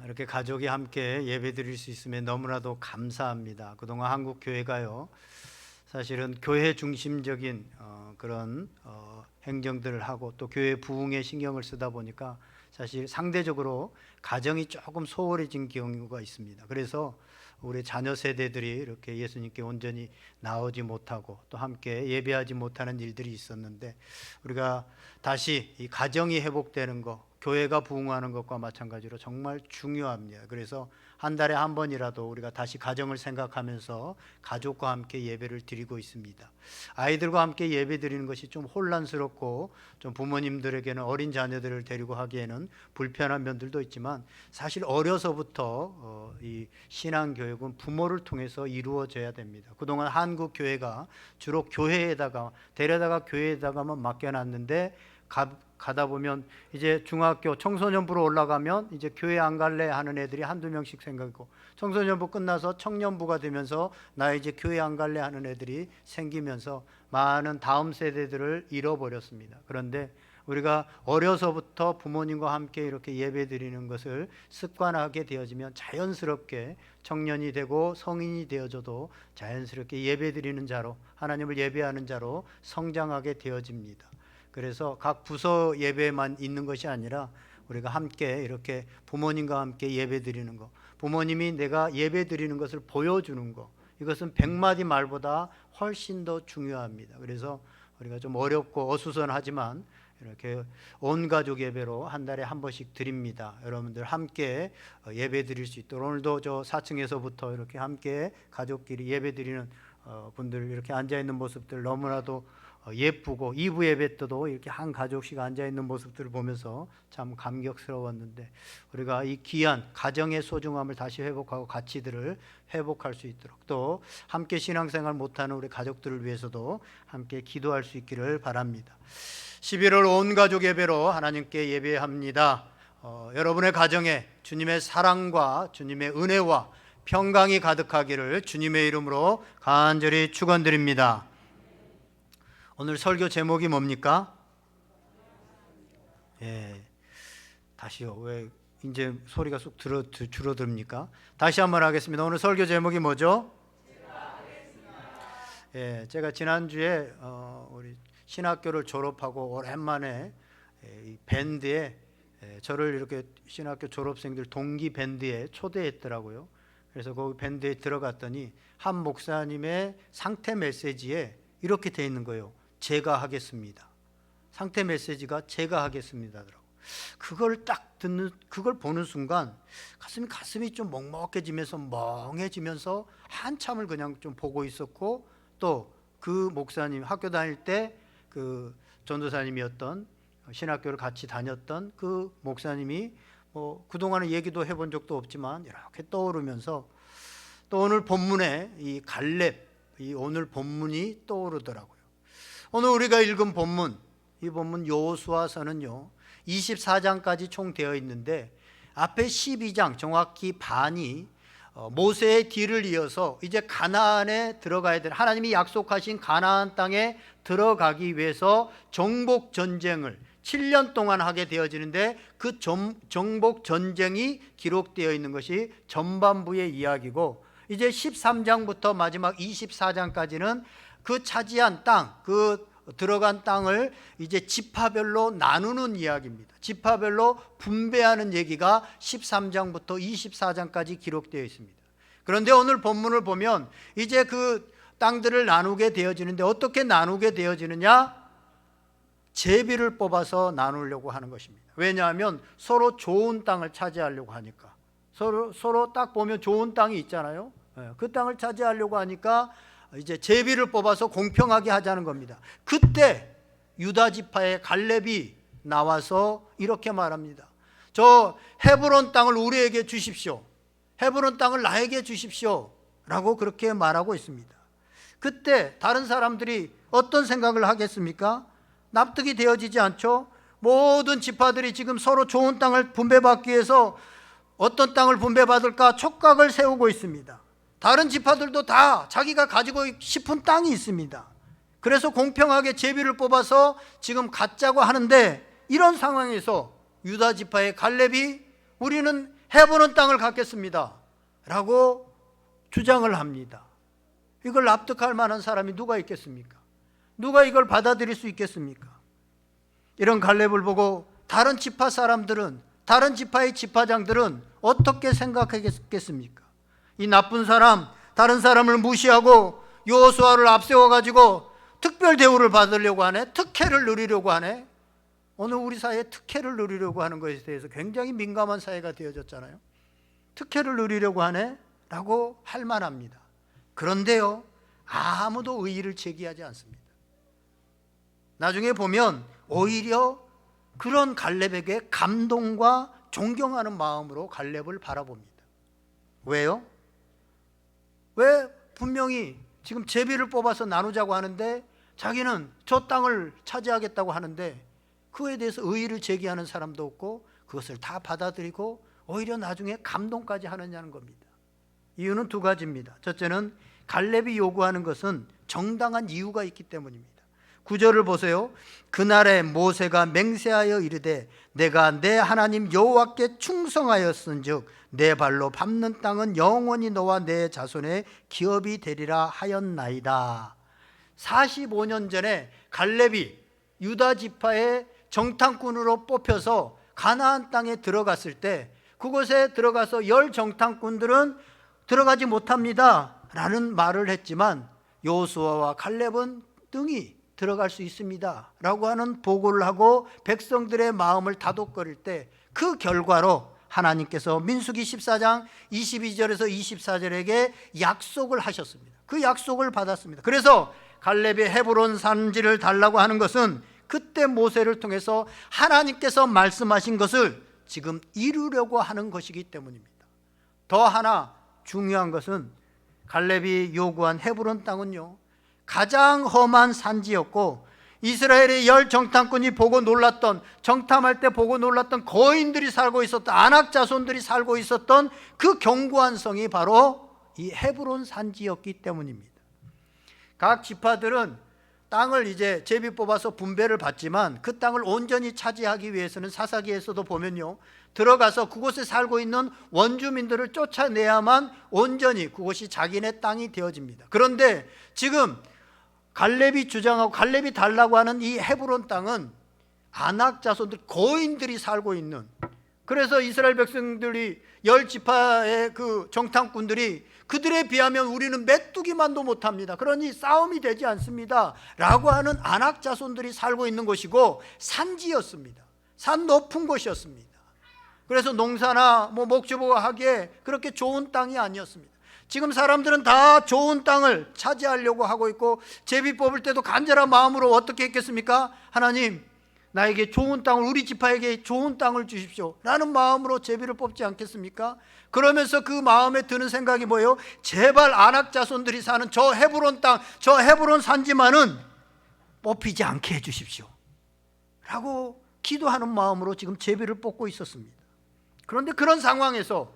이렇게 가족이 함께 예배 드릴 수 있음에 너무나도 감사합니다. 그동안 한국 교회가요, 사실은 교회 중심적인 그런 행정들을 하고 또 교회 부흥에 신경을 쓰다 보니까 사실 상대적으로 가정이 조금 소홀해진 경우가 있습니다. 그래서 우리 자녀 세대들이 이렇게 예수님께 온전히 나오지 못하고 또 함께 예배하지 못하는 일들이 있었는데, 우리가 다시 이 가정이 회복되는 것, 교회가 부흥하는 것과 마찬가지로 정말 중요합니다. 그래서 한 달에 한 번이라도 우리가 다시 가정을 생각하면서 가족과 함께 예배를 드리고 있습니다. 아이들과 함께 예배 드리는 것이 좀 혼란스럽고 좀 부모님들에게는 어린 자녀들을 데리고 하기에는 불편한 면들도 있지만, 사실 어려서부터 이 신앙교육은 부모를 통해서 이루어져야 됩니다. 그동안 한국 교회가 주로 교회에다가 데려다가 교회에다가만 맡겨놨는데, 가다 보면 이제 중학교 청소년부로 올라가면 이제 교회 안 갈래 하는 애들이 한두 명씩 생기고, 청소년부 끝나서 청년부가 되면서 나 이제 교회 안 갈래 하는 애들이 생기면서 많은 다음 세대들을 잃어버렸습니다. 그런데 우리가 어려서부터 부모님과 함께 이렇게 예배 드리는 것을 습관하게 되어지면 자연스럽게 청년이 되고 성인이 되어져도 자연스럽게 예배 드리는 자로, 하나님을 예배하는 자로 성장하게 되어집니다. 그래서 각 부서 예배만 있는 것이 아니라 우리가 함께 이렇게 부모님과 함께 예배 드리는 것, 부모님이 내가 예배 드리는 것을 보여주는 것, 이것은 100마디 말보다 훨씬 더 중요합니다. 그래서 우리가 좀 어렵고 어수선하지만 이렇게 온 가족 예배로 한 달에 한 번씩 드립니다. 여러분들 함께 예배 드릴 수 있도록, 오늘도 저 4층에서부터 이렇게 함께 가족끼리 예배 드리는 분들 이렇게 앉아 있는 모습들 너무나도 예쁘고, 2부 예배 때도 이렇게 한 가족씩 앉아 있는 모습들을 보면서 참 감격스러웠는데, 우리가 이 귀한 가정의 소중함을 다시 회복하고 가치들을 회복할 수 있도록, 또 함께 신앙생활 못하는 우리 가족들을 위해서도 함께 기도할 수 있기를 바랍니다. 11월 온 가족 예배로 하나님께 예배합니다. 여러분의 가정에 주님의 사랑과 주님의 은혜와 평강이 가득하기를 주님의 이름으로 간절히 축원드립니다. 오늘 설교 제목이 뭡니까? 다시요. 왜 이제 소리가 쑥 줄어듭니까? 다시 한번 하겠습니다. 오늘 설교 제목이 뭐죠? 제가 지난주에 우리 신학교를 졸업하고 오랜만에 이 밴드에 저를 이렇게 신학교 졸업생들 동기 밴드에 초대했더라고요. 그래서 그 밴드에 들어갔더니 한 목사님의 상태 메시지에 이렇게 돼 있는 거예요. 제가 하겠습니다. 상태 메시지가 제가 하겠습니다. 그걸 딱 그걸 보는 순간 가슴이 좀 먹먹해지면서 멍해지면서 한참을 그냥 좀 보고 있었고, 또 그 목사님, 학교 다닐 때 그 전도사님이었던, 신학교를 같이 다녔던 그 목사님이 그동안은 얘기도 해본 적도 없지만 이렇게 떠오르면서, 또 오늘 본문에 이 갈렙, 이 오늘 본문이 떠오르더라고요. 오늘 우리가 읽은 본문, 이 본문 여호수아서는요 24장까지 총 되어 있는데, 앞에 12장 정확히 반이 모세의 뒤를 이어서 이제 가나안에 들어가야 될, 하나님이 약속하신 가나안 땅에 들어가기 위해서 정복 전쟁을 7년 동안 하게 되어지는데, 그 정복 전쟁이 기록되어 있는 것이 전반부의 이야기고, 이제 13장부터 마지막 24장까지는 그 차지한 땅, 그 들어간 땅을 이제 지파별로 나누는 이야기입니다. 지파별로 분배하는 얘기가 13장부터 24장까지 기록되어 있습니다. 그런데 오늘 본문을 보면 이제 그 땅들을 나누게 되어지는데, 어떻게 나누게 되어지느냐? 제비를 뽑아서 나누려고 하는 것입니다. 왜냐하면 서로 좋은 땅을 차지하려고 하니까, 서로 딱 보면 좋은 땅이 있잖아요. 그 땅을 차지하려고 하니까 이제 제비를 뽑아서 공평하게 하자는 겁니다. 그때 유다 지파의 갈렙이 나와서 이렇게 말합니다. 저 헤브론 땅을 우리에게 주십시오. 헤브론 땅을 나에게 주십시오. 라고 그렇게 말하고 있습니다. 그때 다른 사람들이 어떤 생각을 하겠습니까? 납득이 되어지지 않죠? 모든 지파들이 지금 서로 좋은 땅을 분배받기 위해서 어떤 땅을 분배받을까 촉각을 세우고 있습니다. 다른 지파들도 다 자기가 가지고 싶은 땅이 있습니다. 그래서 공평하게 제비를 뽑아서 지금 갖자고 하는데, 이런 상황에서 유다 지파의 갈렙이 우리는 헤브론 땅을 갖겠습니다 라고 주장을 합니다. 이걸 납득할 만한 사람이 누가 있겠습니까? 누가 이걸 받아들일 수 있겠습니까? 이런 갈렙을 보고 다른 지파 사람들은, 다른 지파의 지파장들은 어떻게 생각하겠습니까? 이 나쁜 사람, 다른 사람을 무시하고 여호수아를 앞세워가지고 특별 대우를 받으려고 하네, 특혜를 누리려고 하네. 오늘 우리 사회에 특혜를 누리려고 하는 것에 대해서 굉장히 민감한 사회가 되어졌잖아요. 특혜를 누리려고 하네 라고 할 만합니다. 그런데요, 아무도 의의를 제기하지 않습니다. 나중에 보면 오히려 그런 갈렙에게 감동과 존경하는 마음으로 갈렙을 바라봅니다. 왜요? 왜 분명히 지금 제비를 뽑아서 나누자고 하는데 자기는 저 땅을 차지하겠다고 하는데 그에 대해서 의의를 제기하는 사람도 없고 그것을 다 받아들이고 오히려 나중에 감동까지 하느냐는 겁니다. 이유는 두 가지입니다. 첫째는 갈렙이 요구하는 것은 정당한 이유가 있기 때문입니다. 9절을 보세요. 그날에 모세가 맹세하여 이르되 내가 내 하나님 여호와께 충성하였은즉 내 발로 밟는 땅은 영원히 너와 내 자손의 기업이 되리라 하였나이다. 45년 전에 갈렙이 유다 지파의 정탐꾼으로 뽑혀서 가나안 땅에 들어갔을 때 그곳에 들어가서 10 정탐꾼들은 들어가지 못합니다 라는 말을 했지만 여호수아와 갈렙은 등이 들어갈 수 있습니다 라고 하는 보고를 하고 백성들의 마음을 다독거릴 때 그 결과로 하나님께서 민수기 14장 22절에서 24절에게 약속을 하셨습니다. 그 약속을 받았습니다. 그래서 갈렙의 헤브론 산지를 달라고 하는 것은 그때 모세를 통해서 하나님께서 말씀하신 것을 지금 이루려고 하는 것이기 때문입니다. 더 하나 중요한 것은 갈렙이 요구한 헤브론 땅은요, 가장 험한 산지였고 이스라엘의 10 정탐꾼이 보고 놀랐던, 정탐할 때 보고 놀랐던 거인들이 살고 있었던, 아낙 자손들이 살고 있었던 그 견고한 성이 바로 이 헤브론 산지였기 때문입니다. 각 지파들은 땅을 이제 제비 뽑아서 분배를 받지만 그 땅을 온전히 차지하기 위해서는 사사기에서도 보면요, 들어가서 그곳에 살고 있는 원주민들을 쫓아내야만 온전히 그곳이 자기네 땅이 되어집니다. 그런데 지금 갈렙이 주장하고 갈렙이 달라고 하는 이 헤브론 땅은 아낙 자손들, 거인들이 살고 있는, 그래서 이스라엘 백성들이 10 지파의 그 정탐꾼들이 그들에 비하면 우리는 메뚜기만도 못합니다, 그러니 싸움이 되지 않습니다 라고 하는 아낙 자손들이 살고 있는 곳이고 산지였습니다. 산 높은 곳이었습니다. 그래서 농사나 목주부가 하기에 그렇게 좋은 땅이 아니었습니다. 지금 사람들은 다 좋은 땅을 차지하려고 하고 있고 제비 뽑을 때도 간절한 마음으로 어떻게 했겠습니까? 하나님, 나에게 좋은 땅을, 우리 지파에게 좋은 땅을 주십시오 라는 마음으로 제비를 뽑지 않겠습니까? 그러면서 그 마음에 드는 생각이 뭐예요? 제발 아낙 자손들이 사는 저 헤브론 땅, 저 헤브론 산지만은 뽑히지 않게 해주십시오 라고 기도하는 마음으로 지금 제비를 뽑고 있었습니다. 그런데 그런 상황에서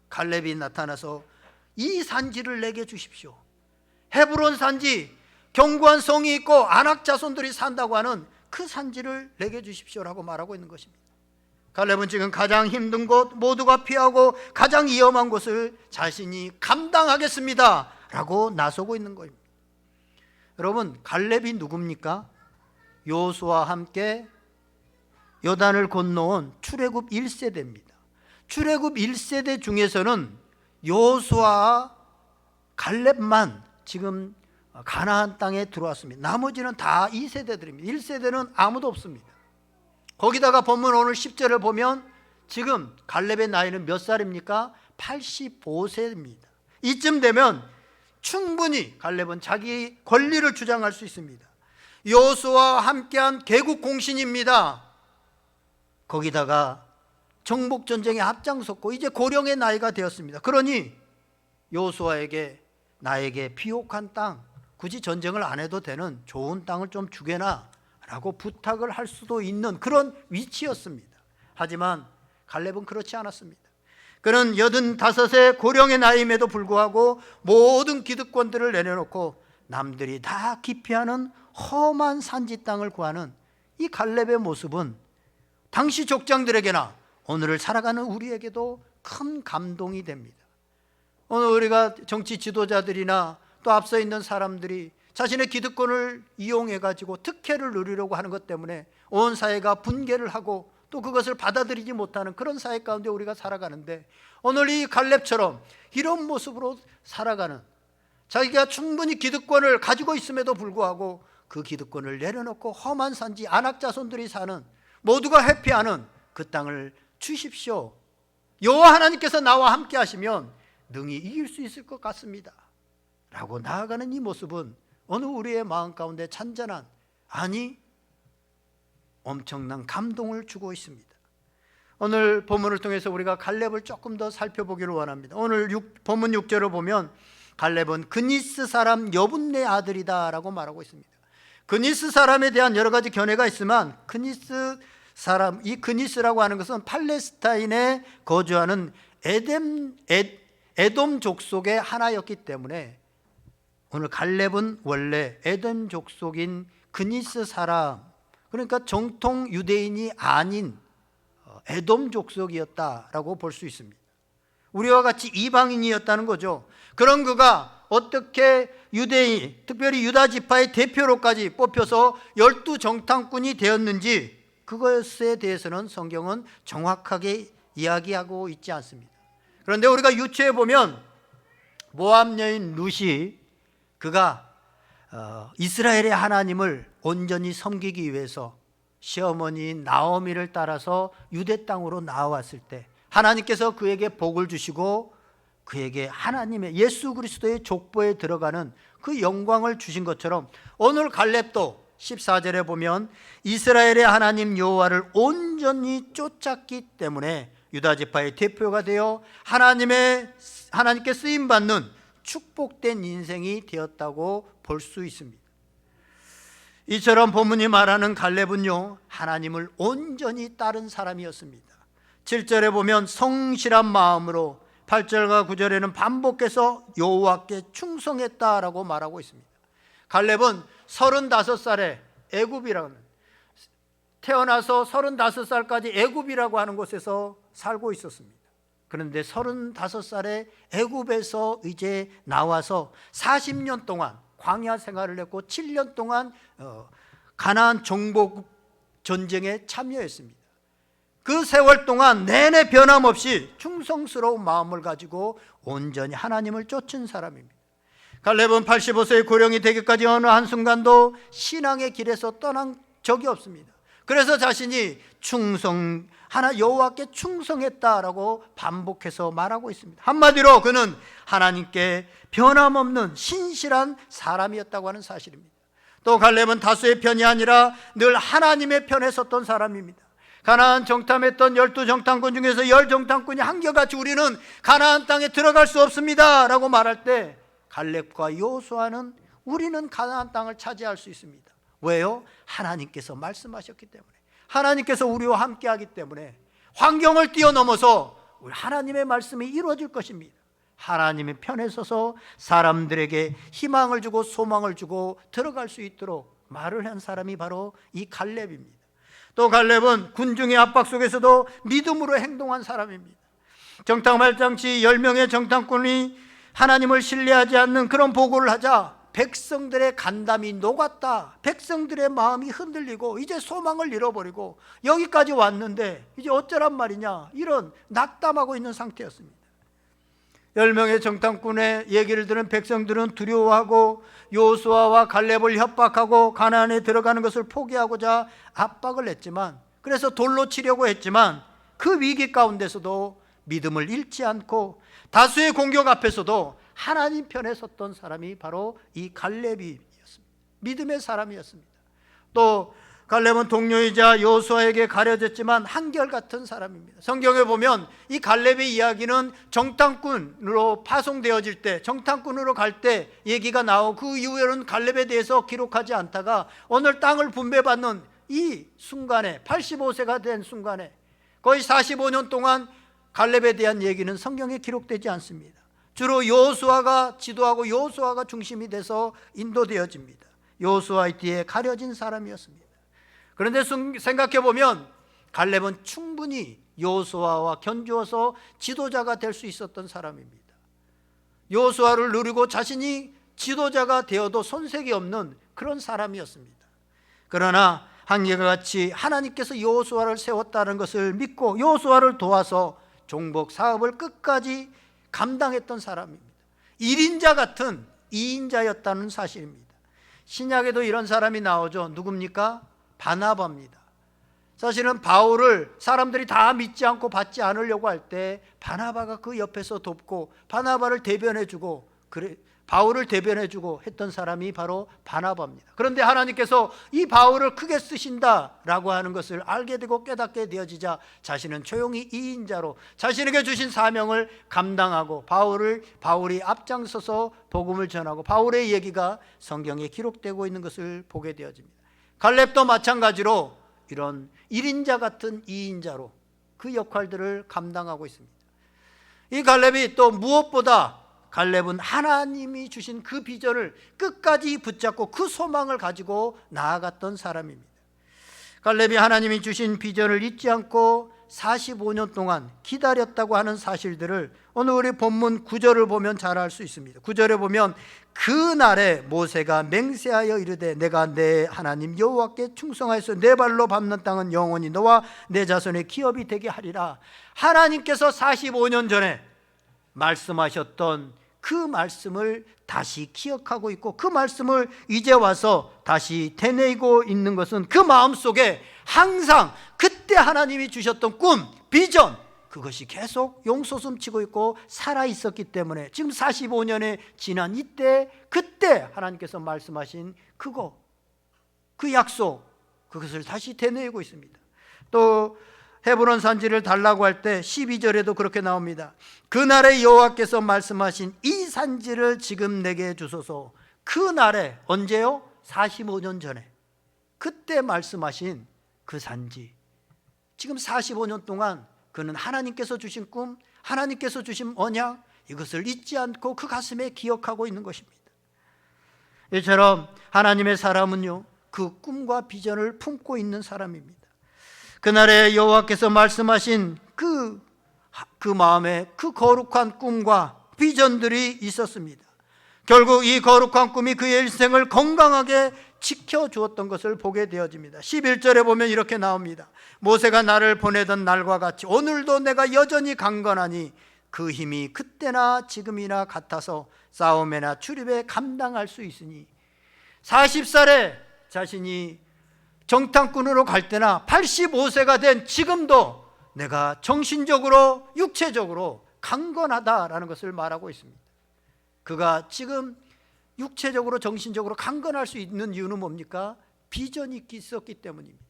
갈렙이 나타나서 이 산지를 내게 주십시오, 헤브론 산지, 견고한 성이 있고 아낙 자손들이 산다고 하는 그 산지를 내게 주십시오라고 말하고 있는 것입니다. 갈렙은 지금 가장 힘든 곳, 모두가 피하고 가장 위험한 곳을 자신이 감당하겠습니다 라고 나서고 있는 겁니다. 여러분, 갈렙이 누굽니까? 여호수아와 함께 요단을 건너온 출애굽 1세대입니다. 출애굽 1세대 중에서는 여호수아와 갈렙만 지금 가나안 땅에 들어왔습니다. 나머지는 다 2세대들입니다. 1세대는 아무도 없습니다. 거기다가 본문 오늘 10절을 보면 지금 갈렙의 나이는 몇 살입니까? 85세입니다. 이쯤 되면 충분히 갈렙은 자기 권리를 주장할 수 있습니다. 여호수아와 함께한 개국 공신입니다. 거기다가 정복전쟁에 앞장섰고 이제 고령의 나이가 되었습니다. 그러니 여호수아에게 나에게 비옥한 땅, 굳이 전쟁을 안 해도 되는 좋은 땅을 좀 주게나 라고 부탁을 할 수도 있는 그런 위치였습니다. 하지만 갈렙은 그렇지 않았습니다. 그는 85세 고령의 나이임에도 불구하고 모든 기득권들을 내려놓고 남들이 다 기피하는 험한 산지 땅을 구하는 이 갈렙의 모습은 당시 족장들에게나 오늘을 살아가는 우리에게도 큰 감동이 됩니다. 오늘 우리가 정치 지도자들이나 또 앞서 있는 사람들이 자신의 기득권을 이용해 가지고 특혜를 누리려고 하는 것 때문에 온 사회가 분개를 하고 또 그것을 받아들이지 못하는 그런 사회 가운데 우리가 살아가는데, 오늘 이 갈렙처럼 이런 모습으로 살아가는, 자기가 충분히 기득권을 가지고 있음에도 불구하고 그 기득권을 내려놓고 험한 산지 안악자손들이 사는, 모두가 회피하는 그 땅을 주십시오. 여호와 하나님께서 나와 함께 하시면 능히 이길 수 있을 것 같습니다 라고 나아가는 이 모습은 어느 우리의 마음 가운데 잔잔한, 아니 엄청난 감동을 주고 있습니다. 오늘 본문을 통해서 우리가 갈렙을 조금 더 살펴보기를 원합니다. 오늘 본문 6절을 보면 갈렙은 그니스 사람 여분네 아들이다 라고 말하고 있습니다. 그니스 사람에 대한 여러 가지 견해가 있지만, 그니스 사람, 이 그니스라고 하는 것은 팔레스타인에 거주하는 에돔 족속의 하나였기 때문에 오늘 갈렙은 원래 에돔 족속인 그니스 사람, 그러니까 정통 유대인이 아닌 에돔 족속이었다라고 볼 수 있습니다. 우리와 같이 이방인이었다는 거죠. 그런 그가 어떻게 유대인, 특별히 유다 지파의 대표로까지 뽑혀서 12정탐꾼이 되었는지, 그것에 대해서는 성경은 정확하게 이야기하고 있지 않습니다. 그런데 우리가 유추해 보면 모압 여인 룻이 그가 이스라엘의 하나님을 온전히 섬기기 위해서 시어머니 나오미를 따라서 유대 땅으로 나왔을 때 하나님께서 그에게 복을 주시고 그에게 하나님의 예수 그리스도의 족보에 들어가는 그 영광을 주신 것처럼, 오늘 갈렙도 14절에 보면 이스라엘의 하나님 여호와를 온전히 쫓았기 때문에 유다 지파의 대표가 되어 하나님께 쓰임받는 축복된 인생이 되었다고 볼 수 있습니다. 이처럼 본문이 말하는 갈렙은요, 하나님을 온전히 따른 사람이었습니다. 7절에 보면 성실한 마음으로, 8절과 9절에는 반복해서 여호와께 충성했다라고 말하고 있습니다. 갈렙은 35살에 애굽이라는, 태어나서 35살까지 애굽이라고 하는 곳에서 살고 있었습니다. 그런데 35살에 애굽에서 이제 나와서 40년 동안 광야 생활을 했고 7년 동안 가나안 정복 전쟁에 참여했습니다. 그 세월 동안 내내 변함없이 충성스러운 마음을 가지고 온전히 하나님을 쫓은 사람입니다. 갈렙은 85세의 고령이 되기까지 어느 한순간도 신앙의 길에서 떠난 적이 없습니다. 그래서 자신이 여호와께 충성했다라고 반복해서 말하고 있습니다. 한마디로 그는 하나님께 변함없는 신실한 사람이었다고 하는 사실입니다. 또 갈렙은 다수의 편이 아니라 늘 하나님의 편에 섰던 사람입니다. 가나안 정탐했던 12정탐꾼 중에서 10정탐꾼이 한결같이 우리는 가나안 땅에 들어갈 수 없습니다 라고 말할 때, 갈렙과 여호수아는 우리는 가나안 땅을 차지할 수 있습니다. 왜요? 하나님께서 말씀하셨기 때문에, 하나님께서 우리와 함께하기 때문에 환경을 뛰어넘어서 우리 하나님의 말씀이 이루어질 것입니다. 하나님의 편에 서서 사람들에게 희망을 주고 소망을 주고 들어갈 수 있도록 말을 한 사람이 바로 이 갈렙입니다. 또 갈렙은 군중의 압박 속에서도 믿음으로 행동한 사람입니다. 정탐할 당시 10명의 정탐꾼이 하나님을 신뢰하지 않는 그런 보고를 하자 백성들의 간담이 녹았다. 백성들의 마음이 흔들리고 이제 소망을 잃어버리고 여기까지 왔는데 이제 어쩌란 말이냐, 이런 낙담하고 있는 상태였습니다. 10명의 정탐꾼의 얘기를 들은 백성들은 두려워하고 여호수아와 갈렙을 협박하고 가나안에 들어가는 것을 포기하고자 압박을 했지만, 그래서 돌로 치려고 했지만 그 위기 가운데서도 믿음을 잃지 않고 다수의 공격 앞에서도 하나님 편에 섰던 사람이 바로 이 갈렙이었습니다. 믿음의 사람이었습니다. 또 갈렙은 동료이자 여호수아에게 가려졌지만 한결같은 사람입니다. 성경에 보면 이 갈렙의 이야기는 정탐꾼으로 파송되어질 때, 정탐꾼으로 갈 때 얘기가 나오고 그 이후에는 갈렙에 대해서 기록하지 않다가 오늘 땅을 분배받는 이 순간에, 85세가 된 순간에 거의 45년 동안 갈렙에 대한 얘기는 성경에 기록되지 않습니다. 주로 여호수아가 지도하고 여호수아가 중심이 돼서 인도되어집니다. 여호수아의 뒤에 가려진 사람이었습니다. 그런데 생각해 보면 갈렙은 충분히 여호수아와 견주어서 지도자가 될 수 있었던 사람입니다. 여호수아를 누리고 자신이 지도자가 되어도 손색이 없는 그런 사람이었습니다. 그러나 한결같이 하나님께서 여호수아를 세웠다는 것을 믿고 여호수아를 도와서 종복 사업을 끝까지 감당했던 사람입니다. 1인자 같은 2인자였다는 사실입니다. 신약에도 이런 사람이 나오죠. 누굽니까? 바나바입니다. 사실은 바울을 사람들이 다 믿지 않고 받지 않으려고 할 때 바나바가 그 옆에서 돕고 바나바를 대변해주고 바울을 대변해주고 했던 사람이 바로 바나바입니다. 그런데 하나님께서 이 바울을 크게 쓰신다라고 하는 것을 알게 되고 깨닫게 되어지자 자신은 조용히 2인자로 자신에게 주신 사명을 감당하고 바울이 앞장서서 복음을 전하고 바울의 얘기가 성경에 기록되고 있는 것을 보게 되어집니다. 갈렙도 마찬가지로 이런 1인자 같은 2인자로 그 역할들을 감당하고 있습니다. 이 갈렙이 또 무엇보다 갈렙은 하나님이 주신 그 비전을 끝까지 붙잡고 그 소망을 가지고 나아갔던 사람입니다. 갈렙이 하나님이 주신 비전을 잊지 않고 45년 동안 기다렸다고 하는 사실들을 오늘 우리 본문 9절을 보면 잘 알 수 있습니다. 9절에 보면 그날에 모세가 맹세하여 이르되 내가 내 하나님 여호와께 충성하여서 내 발로 밟는 땅은 영원히 너와 내 자손의 기업이 되게 하리라. 하나님께서 45년 전에 말씀하셨던 그 말씀을 다시 기억하고 있고 그 말씀을 이제 와서 다시 되뇌이고 있는 것은 그 마음속에 항상 그때 하나님이 주셨던 꿈, 비전, 그것이 계속 용솟음치고 있고 살아있었기 때문에 지금 45년의 지난 이때 그때 하나님께서 말씀하신 그거, 그 약속, 그것을 다시 되뇌이고 있습니다. 또 헤브론 산지를 달라고 할 때 12절에도 그렇게 나옵니다. 그날에 여호와께서 말씀하신 이 산지를 지금 내게 주소서. 그날에 언제요? 45년 전에 그때 말씀하신 그 산지, 지금 45년 동안 그는 하나님께서 주신 꿈, 하나님께서 주신 언약, 이것을 잊지 않고 그 가슴에 기억하고 있는 것입니다. 이처럼 하나님의 사람은요, 그 꿈과 비전을 품고 있는 사람입니다. 그날에 여호와께서 말씀하신 그 마음에 그 거룩한 꿈과 비전들이 있었습니다. 결국 이 거룩한 꿈이 그의 일생을 건강하게 지켜주었던 것을 보게 되어집니다. 11절에 보면 이렇게 나옵니다. 모세가 나를 보내던 날과 같이 오늘도 내가 여전히 강건하니 그 힘이 그때나 지금이나 같아서 싸움에나 출입에 감당할 수 있으니 40살에 자신이 정탐꾼으로 갈 때나 85세가 된 지금도 내가 정신적으로 육체적으로 강건하다라는 것을 말하고 있습니다. 그가 지금 육체적으로 정신적으로 강건할 수 있는 이유는 뭡니까? 비전이 있었기 때문입니다.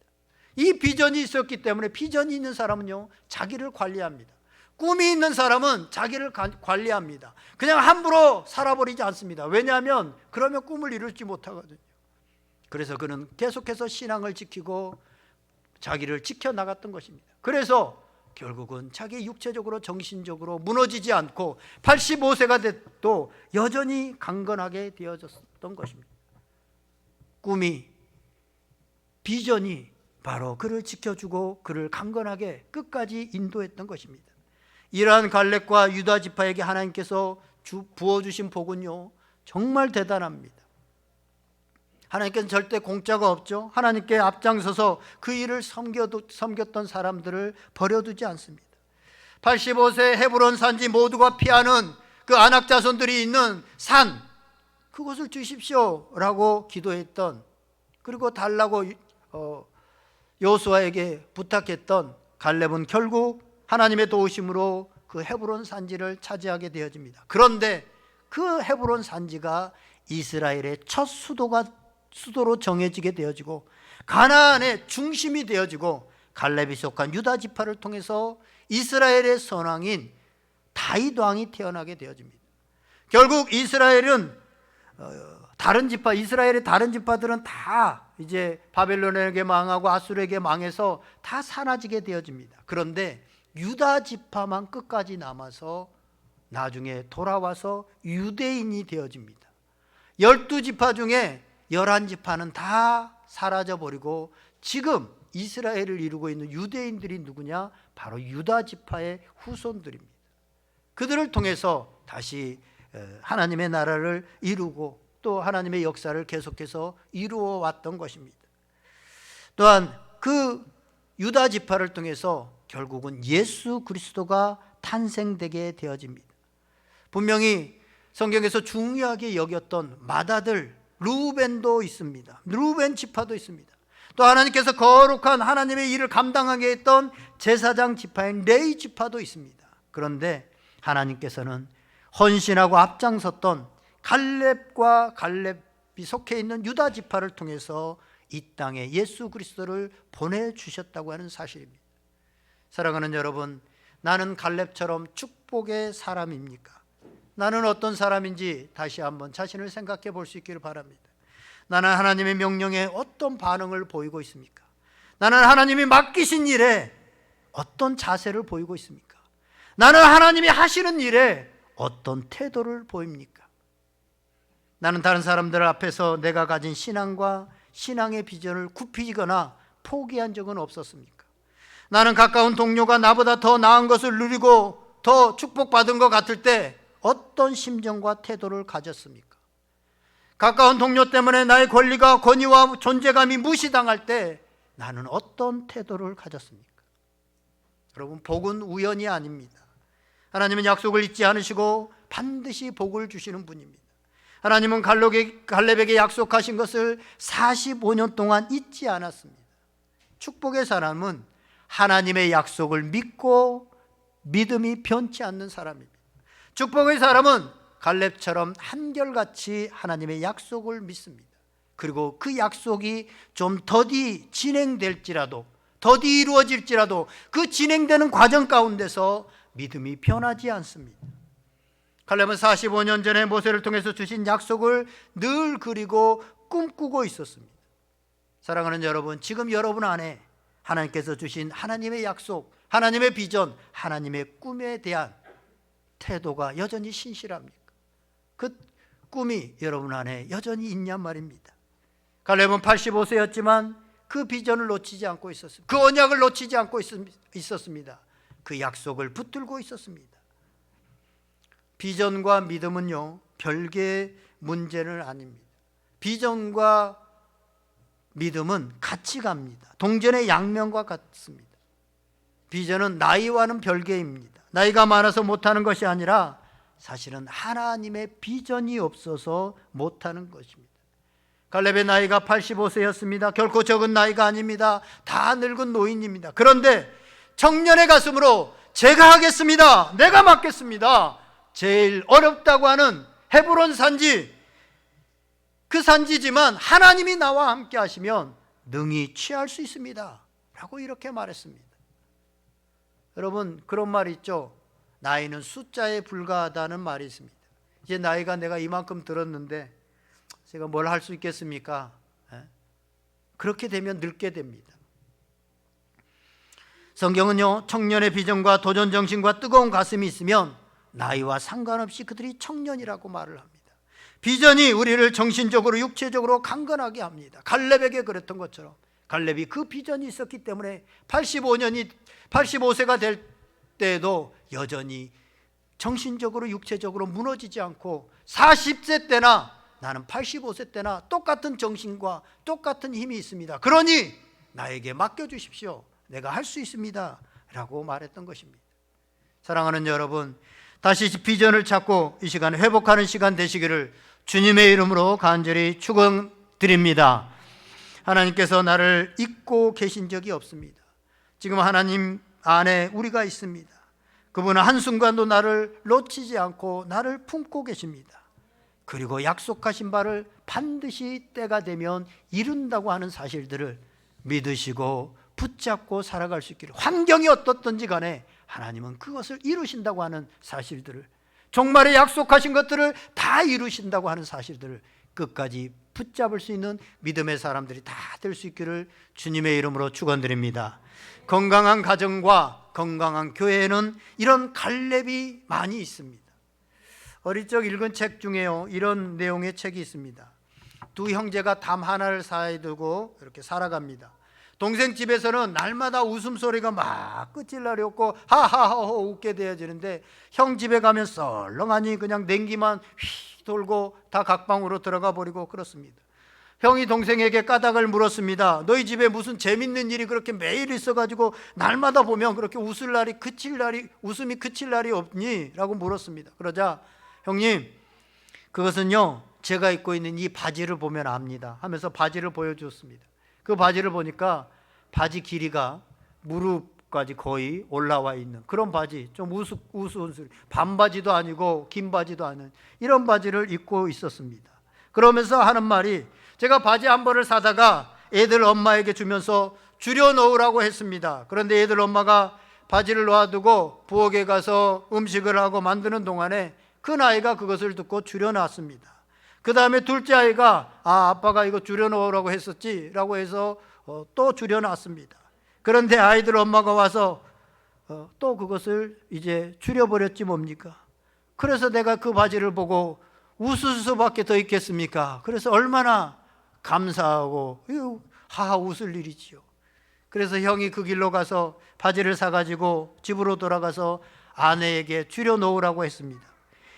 이 비전이 있었기 때문에 비전이 있는 사람은요, 자기를 관리합니다. 꿈이 있는 사람은 자기를 관리합니다. 그냥 함부로 살아버리지 않습니다. 왜냐하면 그러면 꿈을 이루지 못하거든요. 그래서 그는 계속해서 신앙을 지키고 자기를 지켜나갔던 것입니다. 그래서 결국은 자기 육체적으로 정신적으로 무너지지 않고 85세가 돼도 여전히 강건하게 되어졌던 것입니다. 꿈이, 비전이 바로 그를 지켜주고 그를 강건하게 끝까지 인도했던 것입니다. 이러한 갈렙과 유다 지파에게 하나님께서 부어주신 복은요, 정말 대단합니다. 하나님께서는 절대 공짜가 없죠. 하나님께 앞장서서 그 일을 섬겼던 사람들을 버려두지 않습니다. 85세 헤브론 산지 모두가 피하는 그 아낙 자손들이 있는 산, 그것을 주십시오 라고 기도했던, 그리고 달라고 여호수아에게 부탁했던 갈렙은 결국 하나님의 도우심으로 그 헤브론 산지를 차지하게 되어집니다. 그런데 그 헤브론 산지가 이스라엘의 첫 수도로 정해지게 되어지고 가나안의 중심이 되어지고 갈렙이 속한 유다 지파를 통해서 이스라엘의 선왕인 다윗 왕이 태어나게 되어집니다. 결국 이스라엘의 다른 지파들은 다 이제 바벨론에게 망하고 아수르에게 망해서 다 사라지게 되어집니다. 그런데 유다 지파만 끝까지 남아서 나중에 돌아와서 유대인이 되어집니다. 12지파 중에 11지파는 다 사라져버리고 지금 이스라엘을 이루고 있는 유대인들이 누구냐? 바로 유다 지파의 후손들입니다. 그들을 통해서 다시 하나님의 나라를 이루고 또 하나님의 역사를 계속해서 이루어 왔던 것입니다. 또한 그 유다 지파를 통해서 결국은 예수 그리스도가 탄생되게 되어집니다. 분명히 성경에서 중요하게 여겼던 맏아들 르우벤도 있습니다. 르우벤 지파도 있습니다. 또 하나님께서 거룩한 하나님의 일을 감당하게 했던 제사장 지파인 레위 지파도 있습니다. 그런데 하나님께서는 헌신하고 앞장섰던 갈렙이 속해 있는 유다 지파를 통해서 이 땅에 예수 그리스도를 보내주셨다고 하는 사실입니다. 사랑하는 여러분, 나는 갈렙처럼 축복의 사람입니까? 나는 어떤 사람인지 다시 한번 자신을 생각해 볼 수 있기를 바랍니다. 나는 하나님의 명령에 어떤 반응을 보이고 있습니까? 나는 하나님이 맡기신 일에 어떤 자세를 보이고 있습니까? 나는 하나님이 하시는 일에 어떤 태도를 보입니까? 나는 다른 사람들 앞에서 내가 가진 신앙과 신앙의 비전을 굽히거나 포기한 적은 없었습니까? 나는 가까운 동료가 나보다 더 나은 것을 누리고 더 축복받은 것 같을 때 어떤 심정과 태도를 가졌습니까? 가까운 동료 때문에 나의 권리가 권위와 존재감이 무시당할 때 나는 어떤 태도를 가졌습니까? 여러분, 복은 우연이 아닙니다. 하나님은 약속을 잊지 않으시고 반드시 복을 주시는 분입니다. 하나님은 갈렙에게 약속하신 것을 45년 동안 잊지 않았습니다. 축복의 사람은 하나님의 약속을 믿고 믿음이 변치 않는 사람입니다. 축복의 사람은 갈렙처럼 한결같이 하나님의 약속을 믿습니다. 그리고 그 약속이 좀 더디 진행될지라도, 더디 이루어질지라도 그 진행되는 과정 가운데서 믿음이 변하지 않습니다. 갈렙은 45년 전에 모세를 통해서 주신 약속을 늘 그리고 꿈꾸고 있었습니다. 사랑하는 여러분, 지금 여러분 안에 하나님께서 주신 하나님의 약속, 하나님의 비전, 하나님의 꿈에 대한 태도가 여전히 신실합니까? 그 꿈이 여러분 안에 여전히 있냔 말입니다. 갈렙은 85세였지만 그 비전을 놓치지 않고 있었습니다. 그 언약을 놓치지 않고 있었습니다. 그 약속을 붙들고 있었습니다. 비전과 믿음은요, 별개의 문제는 아닙니다. 비전과 믿음은 같이 갑니다. 동전의 양면과 같습니다. 비전은 나이와는 별개입니다. 나이가 많아서 못하는 것이 아니라 사실은 하나님의 비전이 없어서 못하는 것입니다. 갈렙의 나이가 85세였습니다. 결코 적은 나이가 아닙니다. 다 늙은 노인입니다. 그런데 청년의 가슴으로 제가 하겠습니다, 내가 맡겠습니다, 제일 어렵다고 하는 헤브론 산지, 그 산지지만 하나님이 나와 함께 하시면 능히 취할 수 있습니다 라고 이렇게 말했습니다. 여러분, 그런 말이 있죠. 나이는 숫자에 불과하다는 말이 있습니다. 이제 나이가 내가 이만큼 들었는데 제가 뭘 할 수 있겠습니까? 그렇게 되면 늙게 됩니다. 성경은요, 청년의 비전과 도전 정신과 뜨거운 가슴이 있으면 나이와 상관없이 그들이 청년이라고 말을 합니다. 비전이 우리를 정신적으로 육체적으로 강건하게 합니다. 갈렙에게 그랬던 것처럼 갈렙이 그 비전이 있었기 때문에 85세가 될 때에도 여전히 정신적으로 육체적으로 무너지지 않고 40세 때나 나는 85세 때나 똑같은 정신과 똑같은 힘이 있습니다. 그러니 나에게 맡겨주십시오, 내가 할 수 있습니다 라고 말했던 것입니다. 사랑하는 여러분, 다시 비전을 찾고 이 시간 회복하는 시간 되시기를 주님의 이름으로 간절히 축원드립니다. 하나님께서 나를 잊고 계신 적이 없습니다. 지금 하나님 안에 우리가 있습니다. 그분은 한순간도 나를 놓치지 않고 나를 품고 계십니다. 그리고 약속하신 바를 반드시 때가 되면 이룬다고 하는 사실들을 믿으시고 붙잡고 살아갈 수 있기를, 환경이 어떻든지 간에 하나님은 그것을 이루신다고 하는 사실들을, 종말에 약속하신 것들을 다 이루신다고 하는 사실들을 끝까지 붙잡을 수 있는 믿음의 사람들이 다 될 수 있기를 주님의 이름으로 축원드립니다. 건강한 가정과 건강한 교회에는 이런 갈렙이 많이 있습니다. 어릴 적 읽은 책 중에요, 이런 내용의 책이 있습니다. 두 형제가 담 하나를 사이에 두고 이렇게 살아갑니다. 동생 집에서는 날마다 웃음소리가 막 끝일 날이 없고 하하하호 웃게 되어지는데 형 집에 가면 썰렁하니 그냥 냉기만 휘 돌고 다 각방으로 들어가 버리고 그렇습니다. 형이 동생에게 까닭을 물었습니다. 너희 집에 무슨 재밌는 일이 그렇게 매일 있어가지고 날마다 보면 그렇게 웃음이 그칠 날이 없니? 라고 물었습니다. 그러자 형님, 그것은요 제가 입고 있는 이 바지를 보면 압니다 하면서 바지를 보여주었습니다. 그 바지를 보니까 바지 길이가 무릎까지 거의 올라와 있는 그런 바지, 좀 우스운 소리, 반바지도 아니고 긴 바지도 아닌 이런 바지를 입고 있었습니다. 그러면서 하는 말이, 제가 바지 한 벌을 사다가 애들 엄마에게 주면서 줄여 놓으라고 했습니다. 그런데 애들 엄마가 바지를 놓아두고 부엌에 가서 음식을 하고 만드는 동안에 큰 아이가 그것을 듣고 줄여 놨습니다. 그 다음에 둘째 아이가 아빠가 이거 줄여 놓으라고 했었지 라고 해서 또 줄여 놨습니다. 그런데 아이들 엄마가 와서 또 그것을 이제 줄여버렸지 뭡니까? 그래서 내가 그 바지를 보고 웃을 수밖에 더 있겠습니까? 그래서 얼마나 감사하고 하하 웃을 일이지요. 그래서 형이 그 길로 가서 바지를 사가지고 집으로 돌아가서 아내에게 줄여 놓으라고 했습니다.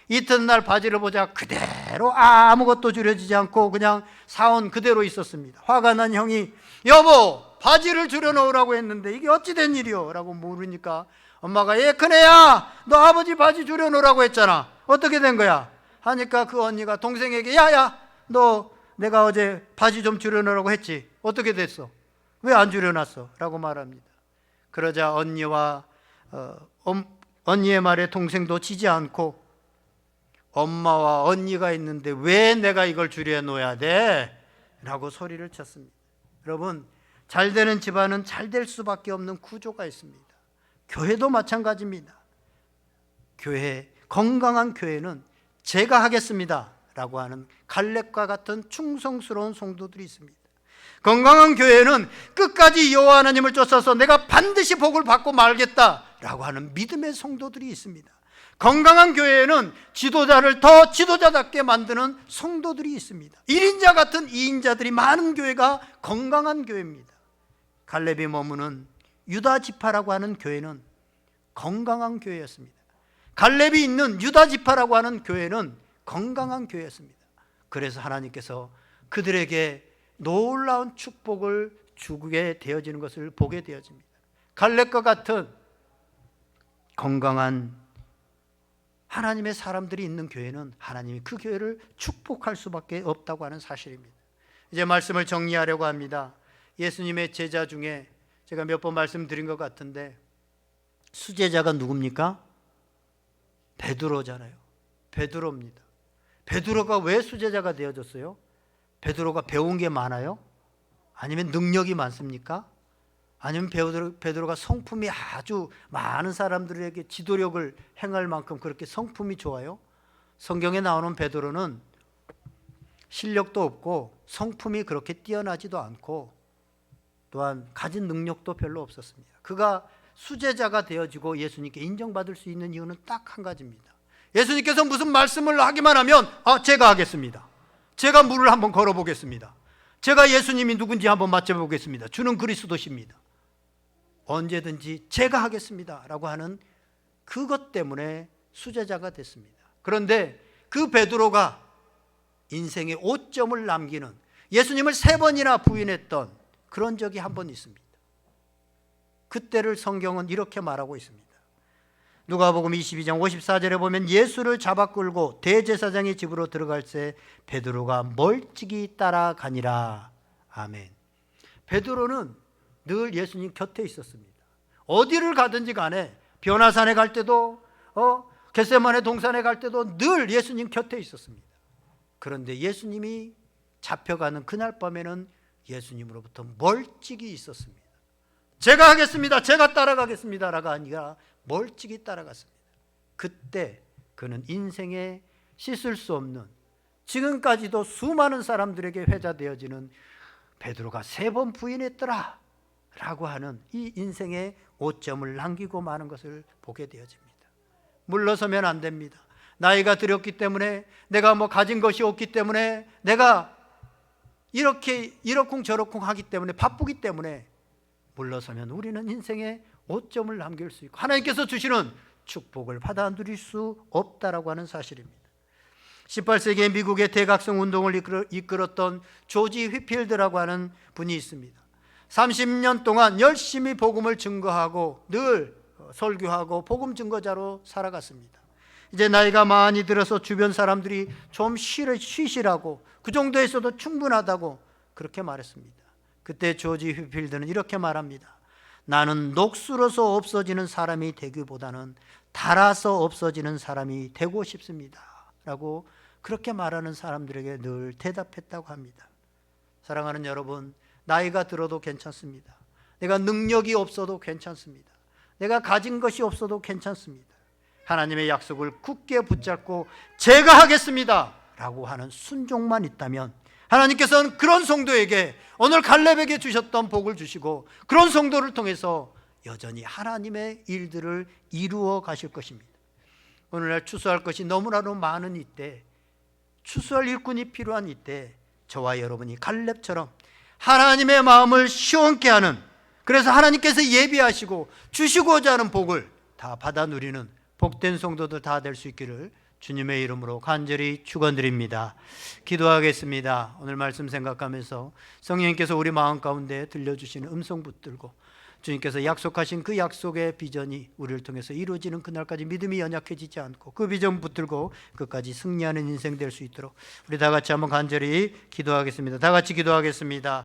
이튿날 바지를 보자 그대로 아무것도 줄여지지 않고 그냥 사온 그대로 있었습니다. 화가 난 형이, 여보 바지를 줄여 놓으라고 했는데 이게 어찌 된 일이요? 라고 물으니까 엄마가, 얘 큰애야, 너 아버지 바지 줄여 놓으라고 했잖아. 어떻게 된 거야? 하니까 그 언니가 동생에게, 야야 너 내가 어제 바지 좀 줄여 놓으라고 했지. 어떻게 됐어? 왜 안 줄여 놨어? 라고 말합니다. 그러자 언니의 말에 동생도 지지 않고, 엄마와 언니가 있는데 왜 내가 이걸 줄여 놓아야 돼? 라고 소리를 쳤습니다. 여러분, 잘 되는 집안은 잘 될 수밖에 없는 구조가 있습니다. 교회도 마찬가지입니다. 건강한 교회는 제가 하겠습니다 라고 하는 갈렙과 같은 충성스러운 성도들이 있습니다. 건강한 교회는 끝까지 여호와 하나님을 쫓아서 내가 반드시 복을 받고 말겠다 라고 하는 믿음의 성도들이 있습니다. 건강한 교회에는 지도자를 더 지도자답게 만드는 성도들이 있습니다. 1인자 같은 2인자들이 많은 교회가 건강한 교회입니다. 갈렙이 머무는 유다 지파라고 하는 교회는 건강한 교회였습니다. 갈렙이 있는 유다 지파라고 하는 교회는 건강한 교회였습니다. 그래서 하나님께서 그들에게 놀라운 축복을 주게 되어지는 것을 보게 되어집니다. 갈렙과 같은 건강한 하나님의 사람들이 있는 교회는 하나님이 그 교회를 축복할 수밖에 없다고 하는 사실입니다. 이제 말씀을 정리하려고 합니다. 예수님의 제자 중에 제가 몇 번 말씀드린 것 같은데 수제자가 누굽니까? 베드로잖아요. 베드로입니다. 베드로가 왜 수제자가 되어졌어요? 베드로가 배운 게 많아요? 아니면 능력이 많습니까? 아니면 베드로가 성품이 아주 많은 사람들에게 지도력을 행할 만큼 그렇게 성품이 좋아요? 성경에 나오는 베드로는 실력도 없고 성품이 그렇게 뛰어나지도 않고 또한 가진 능력도 별로 없었습니다. 그가 수제자가 되어지고 예수님께 인정받을 수 있는 이유는 딱 한 가지입니다. 예수님께서 무슨 말씀을 하기만 하면 제가 하겠습니다. 제가 물을 한번 걸어보겠습니다. 제가 예수님이 누군지 한번 맞춰보겠습니다. 주는 그리스도십니다. 언제든지 제가 하겠습니다 라고 하는 그것 때문에 수제자가 됐습니다. 그런데 그 베드로가 인생의 오점을 남기는, 예수님을 3번이나 부인했던 그런 적이 한 번 있습니다. 그때를 성경은 이렇게 말하고 있습니다. 누가복음 22장 54절에 보면 예수를 잡아 끌고 대제사장의 집으로 들어갈 때 베드로가 멀찍이 따라가니라. 아멘. 베드로는 늘 예수님 곁에 있었습니다. 어디를 가든지 간에 변화산에 갈 때도 겟세마네 동산에 갈 때도 늘 예수님 곁에 있었습니다. 그런데 예수님이 잡혀가는 그날 밤에는 예수님으로부터 멀찍이 있었습니다. 제가 하겠습니다, 제가 따라가겠습니다 라가 아니라 멀찍이 따라갔습니다. 그때 그는 인생에 씻을 수 없는, 지금까지도 수많은 사람들에게 회자되어지는 베드로가 3번 부인했더라 라고 하는 이 인생의 오점을 남기고 마는 것을 보게 되어집니다. 물러서면 안 됩니다. 나이가 들었기 때문에, 내가 가진 것이 없기 때문에, 내가 이렇쿵저렇쿵 하기 때문에, 바쁘기 때문에 물러서면 우리는 인생에 오점을 남길 수 있고 하나님께서 주시는 축복을 받아 누릴 수 없다라고 하는 사실입니다. 18세기에 미국의 대각성 운동을 이끌었던 조지 휘필드라고 하는 분이 있습니다. 30년 동안 열심히 복음을 증거하고 늘 설교하고 복음 증거자로 살아갔습니다. 이제 나이가 많이 들어서 주변 사람들이 좀 쉬시라고, 그 정도에서도 충분하다고 그렇게 말했습니다. 그때 조지 휘필드는 이렇게 말합니다. 나는 녹슬어서 없어지는 사람이 되기보다는 닳아서 없어지는 사람이 되고 싶습니다 라고 그렇게 말하는 사람들에게 늘 대답했다고 합니다. 사랑하는 여러분, 나이가 들어도 괜찮습니다. 내가 능력이 없어도 괜찮습니다. 내가 가진 것이 없어도 괜찮습니다. 하나님의 약속을 굳게 붙잡고 제가 하겠습니다 라고 하는 순종만 있다면 하나님께서는 그런 성도에게 오늘 갈렙에게 주셨던 복을 주시고 그런 성도를 통해서 여전히 하나님의 일들을 이루어 가실 것입니다. 오늘날 추수할 것이 너무나도 많은 이때, 추수할 일꾼이 필요한 이때 저와 여러분이 갈렙처럼 하나님의 마음을 시원케 하는, 그래서 하나님께서 예비하시고 주시고자 하는 복을 다 받아 누리는 복된 성도들 다 될 수 있기를 주님의 이름으로 간절히 축원드립니다. 기도하겠습니다. 오늘 말씀 생각하면서 성령님께서 우리 마음 가운데 들려주시는 음성 붙들고 주님께서 약속하신 그 약속의 비전이 우리를 통해서 이루어지는 그날까지 믿음이 연약해지지 않고 그 비전 붙들고 끝까지 승리하는 인생 될 수 있도록 우리 다 같이 한번 간절히 기도하겠습니다. 다 같이 기도하겠습니다.